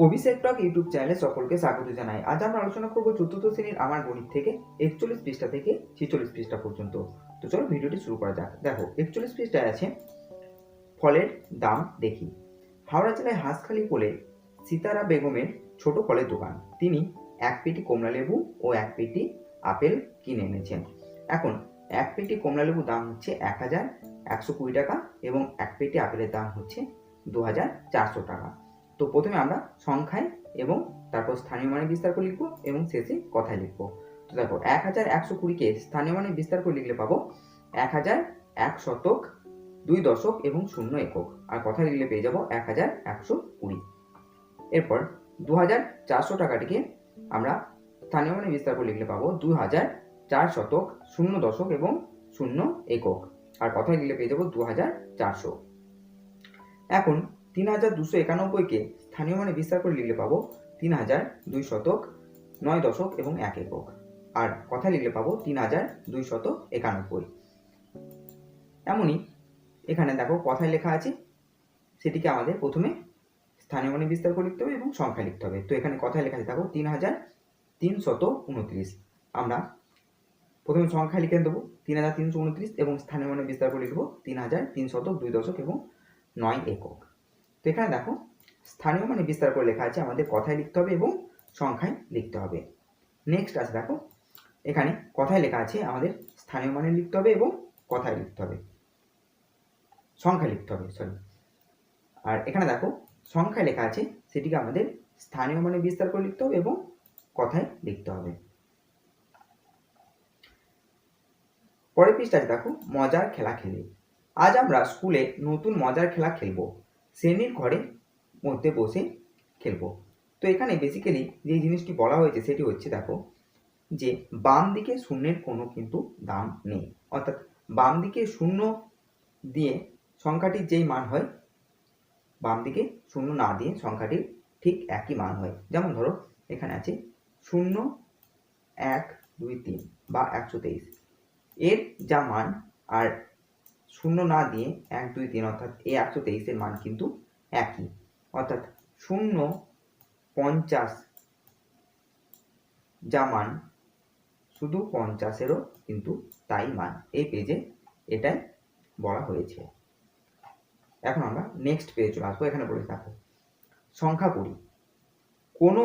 অভিষেক টক YouTube চ্যানেলে সকলকে স্বাগত জানাই। আজ আমরা আলোচনা করব চতুর্থ শ্রেণীর আমার গণিত থেকে 41 পৃষ্ঠা থেকে 46 পৃষ্ঠা পর্যন্ত। তো চলো ভিডিওটি শুরু করা যাক। দেখো 41 পৃষ্ঠায় আছে ফলের দাম দেখি। হাওড়া জেলায় হাঁসখালি কোলে সীতারা বেগমের ছোট ফলের দোকান। তিনি এক পেটি কমলা লেবু ও এক পেটি আপেল কিনে এনেছেন। এখন এক পেটি কমলা লেবুর দাম হচ্ছে 1120 টাকা এবং এক পেটি আপেলের দাম হচ্ছে 2400 টাকা। তো প্রথমে আমরা সংখ্যায় এবং তারপর স্থানীয় মানে বিস্তার করে লিখবো এবং শেষে কথায় লিখবো। তো দেখো 1120কে স্থানীয় মানে বিস্তার করে লিখলে পাবো 1001 শতক 2 দশক এবং 0 একক, আর কথায় লিখলে পেয়ে যাবো 1120। এরপর 2400 টাকাটিকে আমরা স্থানীয় মানে বিস্তার করে লিখলে পাবো 2004 শতক 0 দশক এবং 0 একক, আর কথায় লিখলে পেয়ে যাবো 2400। এখন 3291কে স্থানীয় মানে বিস্তার করে লিখলে পাবো 3002 শতক 9 দশক এবং 1 একক, আর কথা লিখলে পাবো 3291। এমনই এখানে দেখো কথায় লেখা আছে, সেটিকে আমাদের প্রথমে স্থানীয় মানে বিস্তার করে লিখতে হবে এবং সংখ্যা লিখতে হবে। তো এখানে কথায় লেখা আছে দেখো 3329। আমরা প্রথমে সংখ্যা লিখে দেবো 3329 এবং স্থানীয় মানে বিস্তার করে লিখবো 3302 দশক এবং 9 একক। তো এখানে দেখো স্থানীয় মানে বিস্তার করে লেখা আছে, আমাদের কথায় লিখতে হবে এবং সংখ্যায় লিখতে হবে। নেক্সট আছে দেখো এখানে কথায় লেখা আছে আমাদের স্থানীয় মানে লিখতে হবে এবং কথায় লিখতে হবে, সংখ্যায় লিখতে হবে আর এখানে দেখো সংখ্যায় লেখা আছে সেটিকে আমাদের স্থানীয় মানে বিস্তার করে লিখতে হবে এবং কথায় লিখতে হবে। পরের পৃষ্ঠায় দেখো মজার খেলা খেলে। আজ আমরা স্কুলে নতুন মজার খেলা খেলবো, শ্রেণীর ঘরে মধ্যে বসে খেলবো। তো এখানে বেসিক্যালি যে জিনিসটি বলা হয়েছে সেটি হচ্ছে দেখো যে বাম দিকে শূন্যের কোনো কিন্তু দাম নেই, অর্থাৎ বাম দিকে শূন্য দিয়ে সংখ্যাটির যেই মান হয় বাম দিকে শূন্য না দিয়ে সংখ্যাটির ঠিক একই মান হয়। যেমন ধরো এখানে আছে 0 1 2 3 বা 123, এর যা মান আর শূন্য না দিয়ে 1 2 3 অর্থাৎ এই 123-এর মান কিন্তু একই, অর্থাৎ 0 50 যা মান শুধু 50-এরও কিন্তু তাই মান। এই পেজে এটাই বলা হয়েছে। এখন আমরা নেক্সট পেজে চলে আসবো। এখানে বলে থাকো সংখ্যা করি। কোনো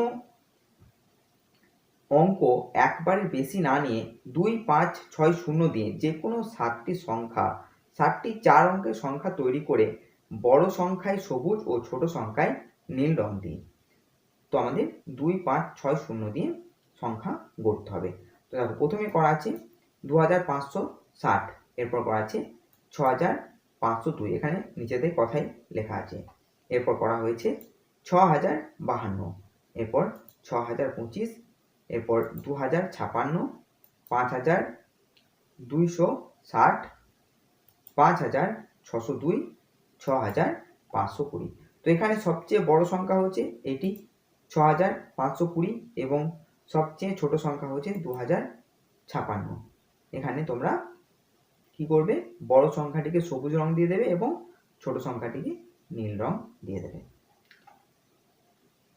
অঙ্ক একবারের বেশি না নিয়ে 2 5 6 0 দিয়ে যে কোনো 7টি সংখ্যা 7টি 4 অঙ্কের সংখ্যা তৈরি করে বড় সংখ্যায় সবুজ ও ছোট সংখ্যায় নীল রং দিই। তো আমাদের 2 5 6 0 দিয়ে সংখ্যা গড়তে হবে। তো দেখো প্রথমে করা আছে 2560, এরপর করা আছে 6502, এখানে নিচেদের কথাই লেখা আছে। এরপর করা হয়েছে 6052, এরপর 6025, এরপর 2056, 5260, 5602, 6520। তো এখানে সবচেয়ে বড় সংখ্যা হচ্ছে এটি 6520 এবং সবচেয়ে ছোট সংখ্যা হচ্ছে 2056। এখানে তোমরা কি করবে, বড় সংখ্যাটিকে সবুজ রং দিয়ে দেবে এবং ছোট সংখ্যাটিকে নীল রং দিয়ে দেবে।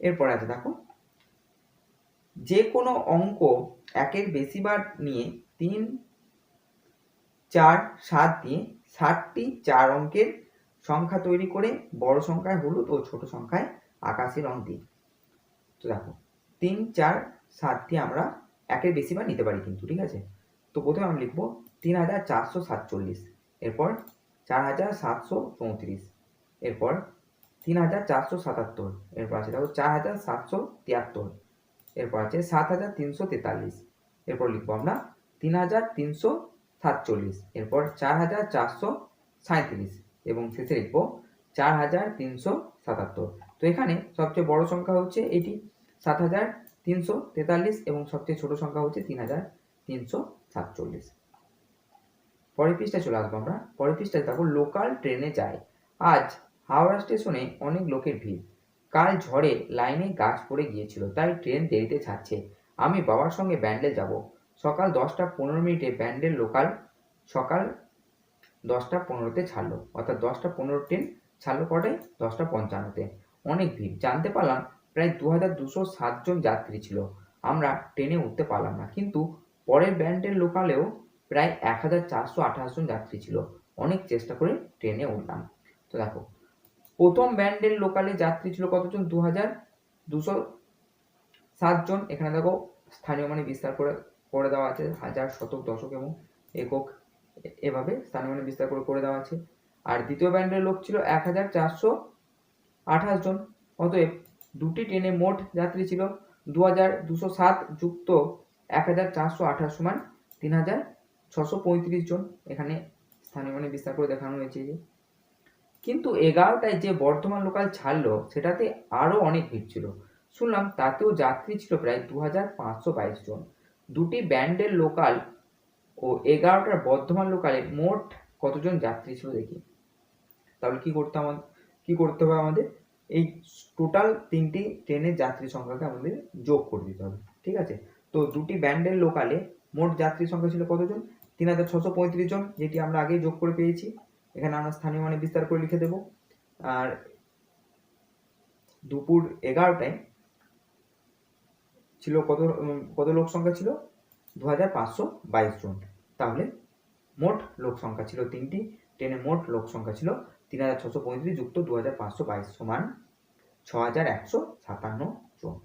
এরপর আছে দেখো যে কোনো অঙ্ক একের বেশি বার নিয়ে 3 4 7 দিয়ে 7টি 4 অঙ্কের সংখ্যা তৈরি করে বড় সংখ্যায় হলুদ ও ছোট সংখ্যায় আকাশি রং দিই। তো দেখো 3 4 7 দিয়ে আমরা একের বেশি বার নিতে পারি কিন্তু, ঠিক আছে। তো প্রথমে আমরা লিখবো 3447, এরপর 4734, এরপর 3477, এরপর আছে দেখো 4773, এরপর আছে 7343, এরপর লিখবো আমরা 3347, এরপর 4437 এবং শেষে লিখবো 4377। তো এখানে সবচেয়ে বড় সংখ্যা হচ্ছে এটি 7343 এবং সবচেয়ে ছোট সংখ্যা হচ্ছে 3347। পরের পৃষ্ঠায় চলে আসবো আমরা। পরের পৃষ্ঠায় দেখো লোকাল ট্রেনে যায়। আজ হাওড়া স্টেশনে অনেক লোকের ভিড়। কাল ঝড়ে লাইনে গাছ পড়ে গিয়েছিল, তাই ট্রেন দেরিতে ছাড়ছে। আমি বাবার সঙ্গে ব্যান্ডেল যাব। সকাল 10:15 ব্যান্ডেল লোকাল সকাল 10:15 ছাড়লো, অর্থাৎ 10:15 ট্রেন ছাড়লো কটায় 10:55। অনেক ভিড়, জানতে পারলাম প্রায় 2207 জন যাত্রী ছিল। আমরা ট্রেনে উঠতে পারলাম না, কিন্তু পরের ব্যান্ডের লোকালেও প্রায় 1428 জন যাত্রী ছিল। অনেক চেষ্টা করে ট্রেনে উঠলাম। তো দেখো, প্রথম ব্যান্ডের লোকালে যাত্রী ছিল কতজন? 2207 জন। এখানে দেখো স্থানীয় মানে বিস্তার করে দেওয়া আছে, হাজার, শতক, দশক এবং একক, এভাবে স্থানীয় মানে বিস্তার করে দেওয়া আছে। আর দ্বিতীয় ব্যান্ডের লোক ছিল 1428 জন। অতএব দুটি ট্রেনে মোট যাত্রী ছিল 2207 যুক্ত 1428 সমান 3635 জন। এখানে স্থানীয় মানে বিস্তার করে দেখানো হয়েছে। কিন্তু 11টায় যে বর্ধমান লোকাল ছাড়লো সেটাতে আরো অনেক ভিড় ছিল। শুনলাম তাতেও যাত্রী ছিল প্রায় 2522 জন। দুটি ব্যান্ডের লোকাল ও 11টার বর্ধমান লোকালে মোট কতজন যাত্রী ছিল দেখি। তাহলে কি করতে হবে আমাদের? এই টোটাল তিনটি ট্রেনের যাত্রী সংখ্যাকে আমাদের যোগ করে দিতে হবে। ঠিক আছে, তো দুটি ব্যান্ডের লোকালে মোট যাত্রী সংখ্যা ছিল কতজন? 3635 জন, যেটি আমরা আগেই যোগ করে পেয়েছি। এখানে আমরা স্থানীয় মানে বিস্তার করে লিখে দেব। আর দুপুর 11টায় ছিল কত লোক সংখ্যা ছিল? 2522 জন। তাহলে মোট লোক সংখ্যা ছিল তিনটি ট্রেনে, মোট লোক সংখ্যা ছিল 3635 যুক্ত 2522 সমান 6157 জন।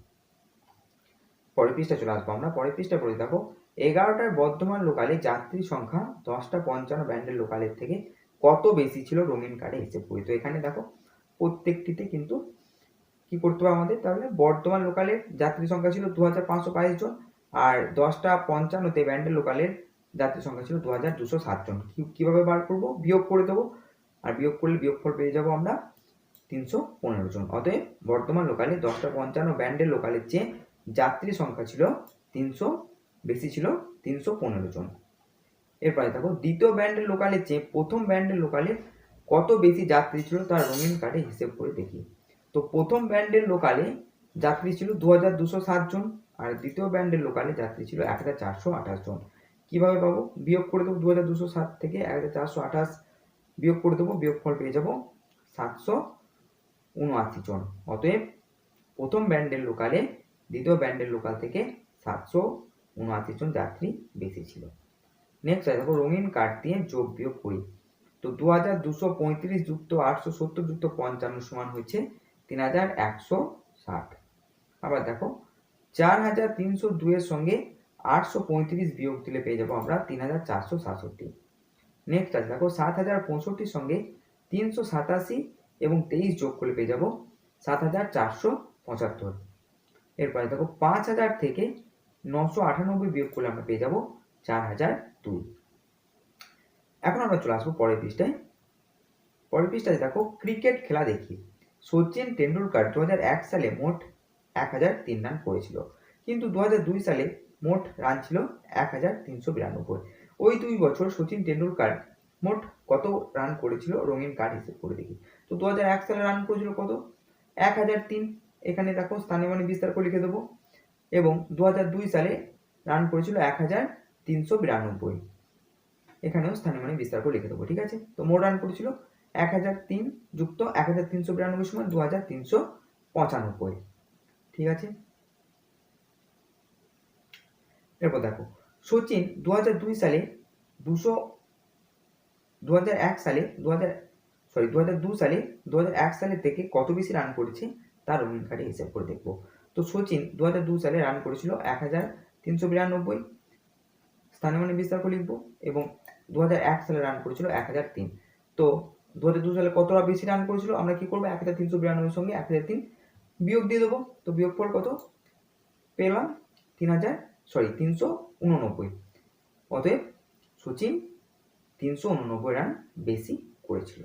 পরের পৃষ্ঠা চলে আসবো আমরা। পরের পৃষ্ঠা পড়ে দেখো, 11টার বর্ধমান লোকালে যাত্রী সংখ্যা 10টা 55 ব্যান্ডের লোকালের থেকে কত বেশি ছিল রঙিন কার্ডে হিসেব করি। তো এখানে দেখো প্রত্যেকটিতে কিন্তু কি করতে হবে আমাদের? তাহলে বর্ধমান লোকালের যাত্রী সংখ্যা ছিল 2522 জন, আর 10টা 55তে ব্যান্ডের লোকালের যাত্রী সংখ্যা ছিল 2207 জন। কিভাবে বার করব? বিয়োগ করে দেবো, আর বিয়োগ করলে বিয়োগফল পেয়ে যাবো আমরা 315 জন। অতএব বর্ধমান লোকালে 10টা 55 ব্যান্ডের লোকালের চেয়ে যাত্রী সংখ্যা ছিল 300 বেশি ছিল, 315 জন। এরপরে দেখো, দ্বিতীয় ব্যান্ডের লোকালের চেয়ে প্রথম ব্যান্ডের লোকালে কত বেশি যাত্রী ছিল তার রঙিন কার্ডে হিসেব করে দেখি। তো প্রথম ব্যান্ডের লোকালে যাত্রী ছিল 2207 জন, আর দ্বিতীয় ব্যান্ডের লোকালে যাত্রী ছিল 1428 জন। কিভাবে পাবো? বিয়োগ করে দেবো, 2207 থেকে 1428 বিয়োগ করে দেবো, বিয়োগফল পেয়ে যাবো 779 জন। অতএব প্রথম ব্যান্ডের লোকালে দ্বিতীয় ব্যান্ডের লোকাল থেকে 779 জন যাত্রী বেশি ছিল। নেক্সট দেখো, রঙিন কার্ড দিয়ে যোগ বিয়োগ করি। তো 2235 যুক্ত 870 যুক্ত 55 সমান হচ্ছে 3160। আবার দেখো, 4302 এর সঙ্গে 835 বিয়োগ দিলে পেয়ে যাবো আমরা 3467। নেক্সট আছে দেখো, 7065 সঙ্গে 387 এবং 23 যোগ করলে পেয়ে যাবো 7475। এরপরে দেখো, 5000 থেকে 998 বিয়োগ করলে আমরা পেয়ে যাবো 4002। এখন আমরা চলে আসবো পরের পৃষ্ঠায়। পরের পৃষ্ঠায় দেখো, ক্রিকেট খেলা দেখি। সচিন টেন্ডুলকার 2001 সালে মোট 1003 রান করেছিল, কিন্তু 2002 সালে মোট রান ছিল 1392। ওই 2 বছর সচিন টেন্ডুলকার মোট কত রান করেছিল রঙিন কার্ড হিসেব করে দেখি। তো 2001 সালে রান করেছিল কত? 1003। এখানে দেখো স্থানীয় মানে বিস্তার করে লিখে দেবো। এবং 2002 সালে রান করেছিল 1392। এখানেও স্থানীয় মানে বিস্তার করে লিখে দেবো। ঠিক আছে, তো মোট রান করেছিল 1003 যুক্ত 1392 সমান 2395। ঠিক আছে, এরপর দেখো, সচিন 2001 সালে থেকে কত বেশি রান করেছে তার রঙিন কার্ডে হিসাব করে দেখবো। তো সচিন 2002 সালে রান করেছিল 1392, স্থানীয় মানে বিস্তার করে লিখবো, এবং 2001 সালে রান করেছিল 1003। তো 2002 সালে কতটা বেশি রান করেছিল? আমরা কি করবো? 1392 সঙ্গে 1003 বিয়োগ দিয়ে দেবো। তো বিয়োগফল কত পেলাম? 389। অতএব সচিন 389 রান বেশি করেছিল।